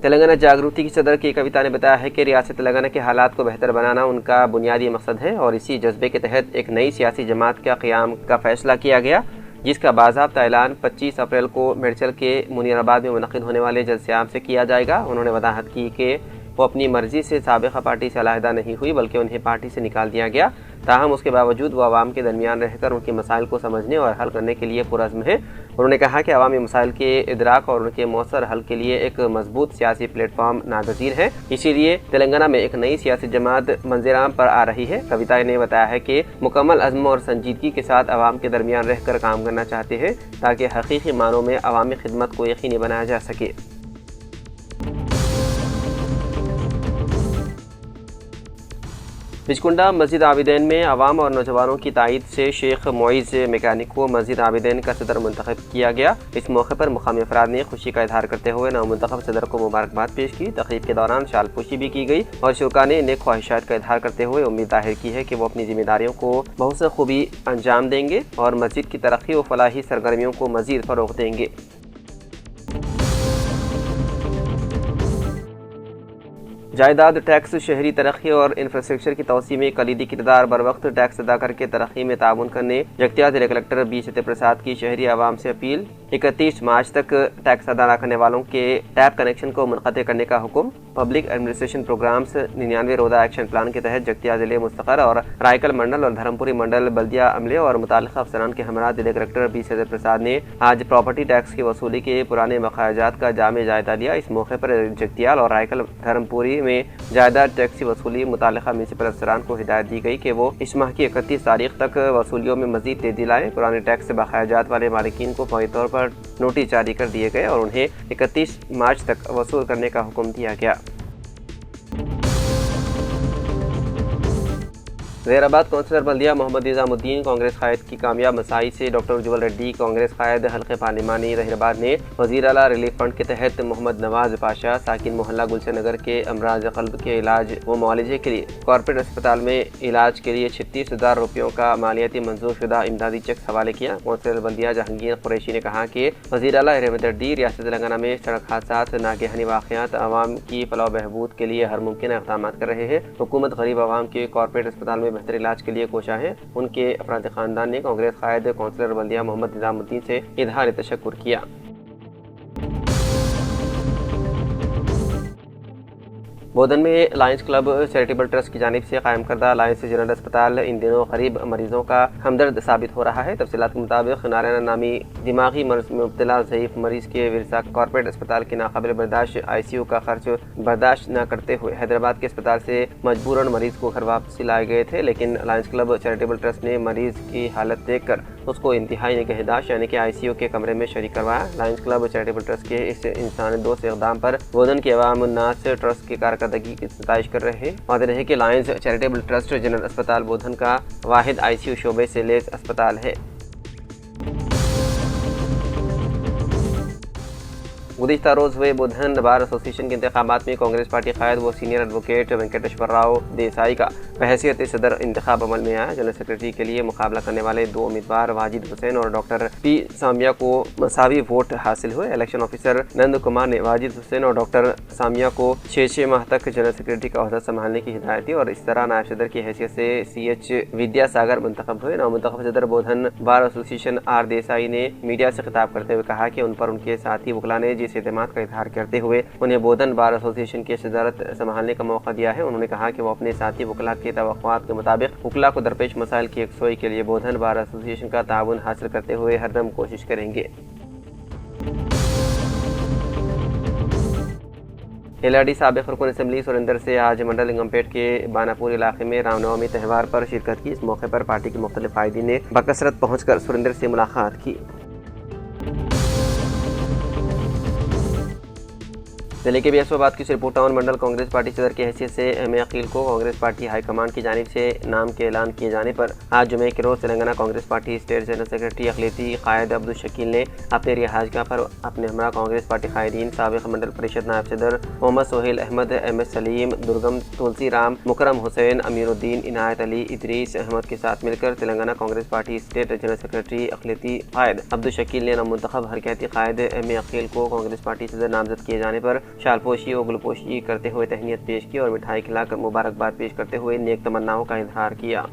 तेलंगाना जागृति की सदर की कविता ने बताया है कि रियासत तेलंगाना के हालात को बेहतर बनाना उनका बुनियादी मकसद है और इसी जज्बे के तहत एक नई सियासी जमात का क़याम का फैसला किया गया, जिसका बाज़ाब्ता ऐलान 25 अप्रैल को मेडचल के मुनीराबाद में मुनक़िद होने वाले जलसे-आम से किया जाएगा। उन्होंने वजाहत की कि वो अपनी मर्जी से साबिक़ा पार्टी से अलहदा नहीं हुई, बल्कि उन्हें पार्टी से निकाल दिया गया। ताहम उसके बावजूद वो आवाम के दरमियान रहकर उनके मसाइल को समझने और हल करने के लिए पुरज़्म है। उन्होंने कहा कि अवामी मसाइल के इदराक और उनके मौसर हल के लिए एक मजबूत सियासी प्लेटफॉर्म नागज़ीर है, इसीलिए तेलंगाना में एक नई सियासी जमात मंज़िल-ए-आम पर आ रही है। कविता ने बताया है कि मुकम्मल अज़्म और संजीदगी के साथ अवाम के दरमियान रहकर काम करना चाहते हैं ताकि हकीकी मानों में अवामी खिदमत को यकीनी बनाया जा सके। बिचकुंडा मस्जिद आबिदैन में अवाम और नौजवानों की तायद से शेख मोइज़ मैकेनिक को मस्जिद आबिदैन का सदर मुंतखब किया गया। इस मौके पर मुकामी अफराद ने खुशी का इजहार करते हुए नवमुंतखब सदर को मुबारकबाद पेश की। तकरीब के दौरान शालपोशी भी की गई और शुरका ने नेक ख्वाहिशात का इजहार करते हुए उम्मीद जाहिर की है कि वो अपनी जिम्मेदारियों को बहुत खूबी अंजाम देंगे और मस्जिद की तरक्की व फलाही सरगर्मियों को मज़ीद फ़रोग़ देंगे। जायदाद टैक्स शहरी तरक्की और इंफ्रास्ट्रक्चर की तोसी में कलीदी किरदार बर वक्त टैक्स अदा करके तरक्की में ताउन करने जगतियाल जिला कलेक्टर बी सत्यप्रसाद की शहरी आवाम से अपील। 31 मार्च तक टैक्स अदा न करने वालों के टैप कनेक्शन को मुनक़ते करने का हुक्म। पब्लिक एडमिनिस्ट्रेशन प्रोग्राम्स 99 रोज़ा एक्शन प्लान के तहत जगतियाल जिले मुस्तक़र और रायकल मंडल और धर्मपुरी मंडल बल्दिया अमले और मुताल्लिक़ा अफसरान के हमरा जिला कलेक्टर बी सत्यप्रसाद ने आज प्रॉपर्टी टैक्स की वसूली के पुराने बकायाजात का जामे जायजा लिया। इस मौके पर जगतियाल और रायकल धर्मपुरी में जायदाद टैक्स की वसूली मुताल्लिक़ा म्युनिसिपल अफसरान को हिदायत दी गई कि वो इस माह की 31 तारीख तक वसूलियों में मज़ीद तेज़ी लाएँ। पुराने टैक्स से बकायाजात वाले मालिकीन को फौरी तौर पर नोटिस जारी कर दिए गए और उन्हें 31 मार्च तक वसूल करने का हुक्म दिया गया। ज़ेराबाद कौंसलर बल्दिया मोहम्मद निज़ामुद्दीन कांग्रेस कायद की कामयाब मसाई से डॉक्टर उज्ज्वल रेड्डी कांग्रेस कायद हल्के पार्लिमानी ज़हीराबाद ने वज़ीर आला रिलीफ फंड के तहत मोहम्मद नवाज पाशा साकिन मोहल्ला गुलशन नगर के अमराज क़ल्ब के इलाज व मुआलजे के लिए कॉर्पोरेट अस्पताल में इलाज के लिए 36,000 रुपयों का मालियाती मंजूर शुदा इमदादी चेक हवाले किया। कौंसलर बल्दिया जहांगीर कुरैशी ने कहा कि वज़ीर आला रहमत रेड्डी रियासत तेलंगाना में सड़क हादसात नागहानी वाक़यात आवाम की फलाह बहबूद के लिए हर मुमकिन इक़दाम कर रहे हैं। हुकूमत गरीब आवाम के कॉर्पोरेट अस्पताल में बेहतर इलाज के लिए कोशा है। उनके अफराद खानदान ने कांग्रेस कायद कौंसलर बल्दिया मोहम्मद निज़ामुद्दीन से इज़हार तशक्कुर किया। बोधन में लायंस क्लब चैरिटेबल ट्रस्ट की जानिब से कायम करदा लायंस जनरल अस्पताल इन दिनों गरीब मरीजों का हमदर्द साबित हो रहा है। तफसीलात के मुताबिक नारायणा नामी दिमागी मर्ज में मुब्तला ज़ईफ़ मरीज के विरसा कॉर्पोरेट अस्पताल के नाकाबिल बर्दाश्त ICU का खर्च बर्दाश्त न करते हुए हैदराबाद के अस्पताल से मजबूरन मरीज को घर वापसी लाए गए थे, लेकिन लायंस क्लब चैरिटेबल ट्रस्ट ने मरीज की हालत देख कर उसको इंतहाई निगहदाश्त यानी कि ICU के कमरे में शरीक करवाया। लायंस क्लब चैरिटेबल ट्रस्ट के इस इंसान दोस्त इक़दाम पर बोधन के अवाम उन्नास ट्रस्ट की कारकर्दगी की सताइश कर रहे हैं। वादे रहे कि लायंस चैरिटेबल ट्रस्ट जनरल अस्पताल बोधन का वाहिद ICU शोबे से लेस अस्पताल है। गुज़िश्ता रोज़ हुए बोधन बार एसोसिएशन के इंतखाबात में कांग्रेस पार्टी कायद व सीनियर एडवोकेट वेंकटेश्वर राव देसाई का बहैसियत सदर इंतखाब अमल में आया। जनरल सेक्रेटरी के लिए मुकाबला करने वाले दो उम्मीदवार वाजिद हुसैन और डॉक्टर P सामिया को मसावी वोट हासिल हुए। इलेक्शन ऑफिसर नंद कुमार ने वाजिद हुसैन और डॉक्टर सामिया को 6 माह तक जनरल सेक्रेटरी का ओहदा संभालने की हिदायत दी और इस तरह नायब सदर की हैसियत से CH विद्यासागर मुंतखब हुए। नामुंतखब सदर बोधन बार एसोसिएशन R देसाई ने मीडिया से खिताब करते हुए कहा कि उन पर उनके साथी वकला ने जिस एतमाद का इजहार करते हुए उन्हें बोधन बार एसोसिएशन की सदारत संभालने का मौका दिया है। उन्होंने कहा कि वो अपने साथी वकला के तवक्कुआत के मुताबिक वकला को दरपेश मसाइल की यकसोई के लिए बोधन बार एसोसिएशन का ताउन हासिल करते हुए हरदम कोशिश करेंगे। LRD साबिक़ रुकन असम्बली सुरेंद्र से आज मंडल लिंगमपेट के बानापुर इलाके में रामनवमी त्यौहार पर शिरकत की। इस मौके पर पार्टी के मुख्तलिफ कायदीन ने बकसरत पहुँच कर सुरेंद्र से मुलाकात की। जिले के बियासोबाद की श्रीपुर टाउन मंडल कांग्रेस पार्टी सदर की हैसियत से एम ए अकील को कांग्रेस पार्टी हाईकमान की जानिब से नाम के ऐलान किए जाने पर आज जुमे के रोज Telangana Congress party state general secretary अखिलेती कायद अब्दुल शकील ने अपने रिहाइशगाह पर अपने हमरा कांग्रेस पार्टी कायदीन साबिक मंडल परिषद नायब सदर मोहम्मद सोहेल अहमद, एम एस सलीम, दुर्गम तुलसी राम, मुकरम हुसैन, अमीरुद्दीन, इनायत अली, इदरीस अहमद के साथ मिलकर Telangana Congress party state general secretary अखिलेती कायद अब्दुल शकील ने नवमुंतखब हरकती कायद एम ए अकील को कांग्रेस पार्टी सदर नामजद किए जाने पर शालपोशी और गुलपोशी करते हुए तहनीत पेश की और मिठाई खिलाकर मुबारकबाद पेश करते हुए नेक तमन्नाओं का इजहार किया।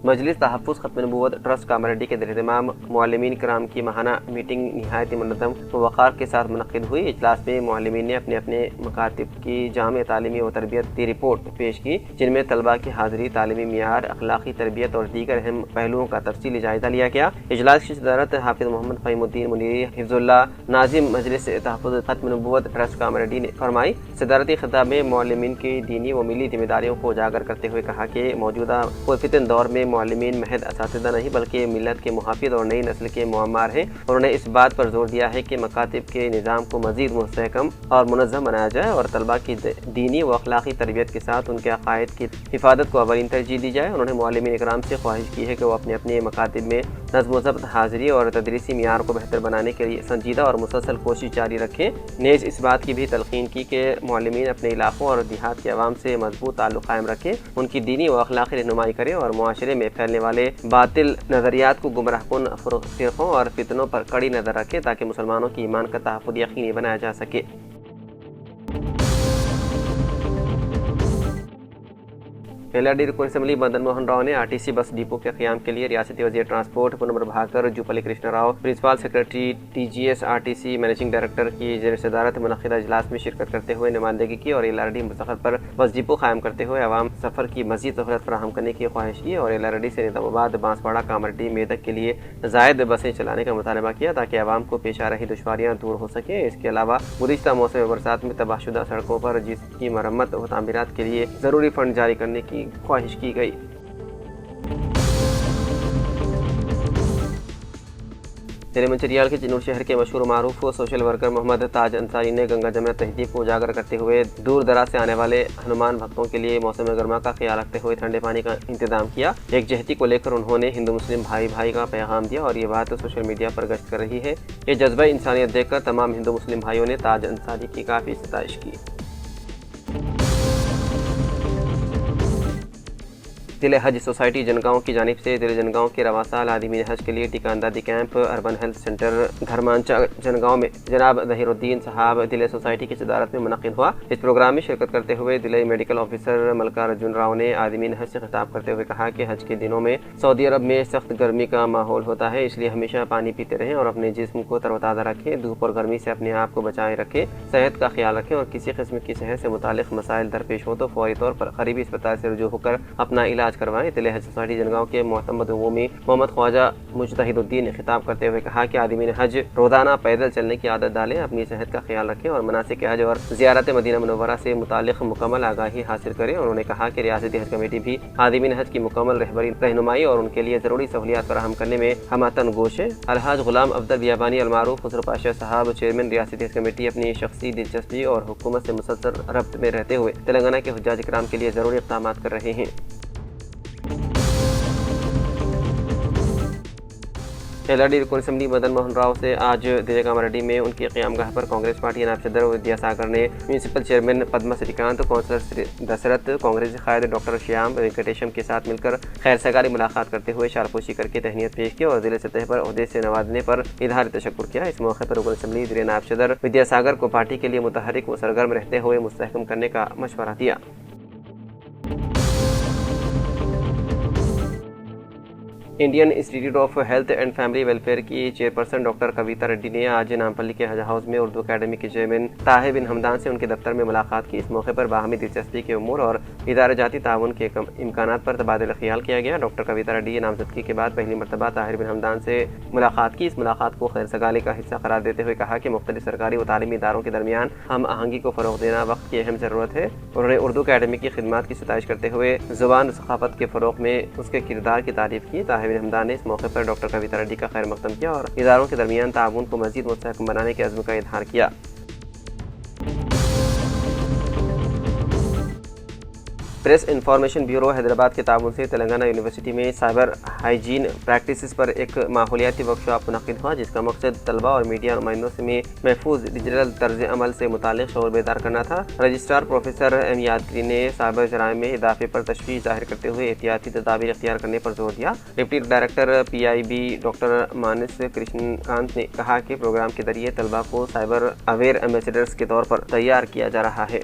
मजलिस तहफ़्फ़ुज़ ख़त्म नबूवत ट्रस्ट कामारेड्डी के दर-ए-इत्माम मुअल्लिमीन किराम की माहाना मीटिंग नहायत मुनज़्ज़म व वक़ार के साथ मुनक़्क़िद हुई। इजलास में मुअल्लिमीन ने अपने अपने मकातिब की जामे तालीमी व तरबियत की रिपोर्ट पेश की, जिनमें तलबा की हाज़िरी, तालीमी मियार, अखलाक़ी तरबियत और दीगर अहम पहलुओं का तफसीली जायज़ा लिया गया। इजलास की सदारत हाफ़िज़ मोहम्मद फ़हीमुद्दीन मुनीरी हिफ़्ज़ुल्लाह नाज़िम मजलिस तहफ़्फ़ुज़ ख़त्म नबूवत ट्रस्ट कामारेड्डी ने फरमाई। सदारती ख़िताब में मुअल्लिमीन की दीनी व मिली जिम्मेदारियों को उजागर करते हुए कहा कि मौजूदा पुरफ़ितन दौर में मुअल्लिमीन महज असातिज़ा नहीं बल्कि मिल्लत के मुहाफ़िज़ और नई नस्ल के मुअम्मार हैं। उन्होंने इस बात पर जोर दिया है कि मकातिब के निज़ाम को मज़ीद मुस्तहकम और मुनज़्ज़म बनाया जाए और तलबा की दीनी व अखलाक़ी तरबियत के साथ उनके अक़ायद की हिफाजत को अवलीन तरजीह दी जाए। उन्होंने मुअल्लिमीन इकराम से ख्वाहिश की है कि वो अपने अपने मकातिब में नज़्म व ज़ब्त, हाज़िरी और तदरीसी मियार को बेहतर बनाने के लिए संजीदा और मुसलसल कोशिश जारी रखें। नेज़ इस बात की भी तलक़ीन की कि मुअल्लिमीन अपने इलाक़ों और देहात के अवाम से मजबूत ताल्लुक़ कायम रखें, उनकी दीनी व अखलाक़ी रहनुमाई करें और मुआशरे में फैलने वाले बातिल नज़रियात को गुमराहकुन फ़िरक़ों और फितनों पर कड़ी नज़र रखें ताकि मुसलमानों की ईमान का तहफ़्फ़ुज़ यकीनी बनाया जा सके। एलआरडी रुकन असम्बली मदन मोहन राव ने आरटीसी बस डिपो के क़याम के लिए रियासती वज़ीर transport Poonam Prabhakar, Jupally Krishna Rao, principal secretary TGS RTC, managing director की ज़ेर सदारत मुनक़्क़िदा इजलास में शिरकत करते हुए नुमाइंदगी की और एलआरडी मुस्तक़बिल पर बस डिपो कायम करते हुए अवाम सफ़र की मज़ीद सहूलत फराहम करने की ख्वाहिश की और एलआरडी से निज़ामाबाद, बांसवाड़ा, कामारेड्डी, मेदक के लिए ज़ायद बसें चलाने का मुतालबा किया ताकि अवाम को पेश आ रही दुश्वारियाँ दूर हो सकें। इसके अलावा गुज़िश्ता मौसम बरसात में तबाहशुदा सड़कों पर जिसकी मरम्मत व तामीरात के लिए ज़रूरी फ़ंड जारी करने की ख्वाहिश की गई। जिले मंचिरियाल के चिनूर शहर के मशहूर मारूफ सोशल वर्कर मोहम्मद ताज अंसारी ने गंगा जमुना तहजीब को उजागर करते हुए दूर दराज से आने वाले हनुमान भक्तों के लिए मौसम गर्मा का ख्याल रखते हुए ठंडे पानी का इंतजाम किया। एकजहती को लेकर उन्होंने हिंदू मुस्लिम भाई भाई का पैगाम दिया और ये बात सोशल मीडिया पर गश्त कर रही है। ये जज्बा इंसानियत देखकर तमाम हिंदू मुस्लिम भाइयों ने ताज अंसारी की काफ़ी सताइश की। जिले हज सोसाइटी जनगांव की जानिब से जिले जनगांव के रवासाल आदमीन हज के लिए टीका अंदाजी कैंप अर्बन हेल्थ सेंटर धर्मांचा जनगांव में जनाब ज़हीरुद्दीन साहब जिले सोसाइटी की सदारत में मुनक़्क़िद हुआ। इस प्रोग्राम में शिरकत करते हुए जिले मेडिकल ऑफिसर मलका अर्जुन राव ने आदमीन हज से खिताब करते हुए कहा कि हज के दिनों में सऊदी अरब में सख्त गर्मी का माहौल होता है, इसलिए हमेशा पानी पीते रहें और अपने जिस्म को तरोताज़ा रखें, धूप और गर्मी से अपने आप को बचाए रखें, सेहत का ख्याल रखें और किसी किस्म की सेहत से मुतालिक मसाइल दरपेश हो तो फौरी तौर पर करीबी अस्पताल से रुजू होकर अपना इलाज करवाएं। जिले हज सोसाइटी जनगांव के मोहतमद उमूमी मोहम्मद ख्वाजा मुजतहिदुद्दीन ने खिताब करते हुए कहा कि आदमीन हज रोजाना पैदल चलने की आदत डालें, अपनी सेहत का ख्याल रखें और मनासिक हज और ज़ियारत मदीना मुनव्वरा से मुतालिक मुकम्मल आगाही हासिल करें। उन्होंने कहा कि रियासती हज कमेटी भी आदमीन हज की मुकम्मल रहनुमाई और उनके लिए ज़रूरी सहूलियात फराहम करने में हमतन गोश है। अलहाज गुलाम अब्दुल बियाबानी अलमारूफ खुसरो पाशा साहब चेयरमैन रियासती हज कमेटी अपनी शख्सी दिलचस्पी और हुकूमत से मुसलसल रब्त में रहते हुए तेलंगाना के हुज्जाज इकराम के लिए ज़रूरी इक़दाम कर रहे हैं। एलआरडी रुकन असम्बली मदन मोहन राव से आज जिले कामारेड्डी में उनकी क़यामगाह पर कांग्रेस पार्टी नायब सदर विद्यासागर ने municipal chairman Padma Srikanth, councillor Dasharath, Congress कायद डॉक्टर श्याम वेंकटेशम के साथ मिलकर खैर सगारी मुलाकात करते हुए शालपोशी करके तहनीत पेश की और जिले सतह पर ओहदे से नवाजने पर इजहार तशक्कुर किया। इस मौके पर रुकन असम्बली जिले नायब सदर विद्यासागर को पार्टी के लिए मुतहरिक व सरगर्म रहते हुए मुस्तहकम करने का मशवरा दिया। Indian institute of health and family welfare की चेयरपर्सन डॉक्टर कविता रेड्डी ने आज नामपल्ली के हज हाउस में उर्दू अकेडमी के चेयरमैन ताहिर बिन हमदान से उनके दफ्तर में मुलाकात की। इस मौके पर बाहमी दिलचस्पी के उमूर और इदारा जाती ताउन के इम्कानात पर तबादला ख्याल किया गया। डॉक्टर कविता रेड्डी नामजदगी के बाद पहली मरतबा ताहिर बिन हमदान से मुलाकात की। इस मुलाकात को खैर सगाली का हिस्सा करार देते हुए कहा कि मुख्तलिफ सरकारी व तालीमी इदारों के दरमियान हम आहंगी को फ़रोग़ देना वक्त की अहम ज़रूरत है। उन्होंने उर्दू अकेडमी की खिदमात की सताइश करते हुए ज़ुबान सक़ाफ़त के फ़रोग़ में उसके किरदार की तारीफ़ की। इब्राहिम हमदान ने इस मौके पर डॉक्टर कविता रेड्डी का खैर मकदम किया और इदारों के दरमियान ताउन को मजीद मुस्तहकम बनाने के अज़्म का इज़हार किया। प्रेस इंफॉर्मेशन ब्यूरो हैदराबाद के ताउन से तेलंगाना यूनिवर्सिटी में साइबर हाइजीन प्रैक्टिसेस पर एक माहौलियाती वर्कशॉप मुनक़िद हुआ, जिसका मकसद तलबा और मीडिया नुमाइंदों से में महफूज डिजिटल तर्ज अमल से मुतालिक शऊर बेदार करना था। रजिस्ट्रार प्रोफेसर एम यादगिरी ने साइबर जराइम में इजाफे पर तशवीश जाहिर करते हुए एहतियाती तदाबीर इख्तियार करने पर जोर दिया। डिप्टी डायरेक्टर PIB डॉक्टर मानस कृष्णकांत ने कहा कि प्रोग्राम के जरिए तलबा को साइबर अवेयर एम्बेसडर्स के तौर पर तैयार किया जा रहा है।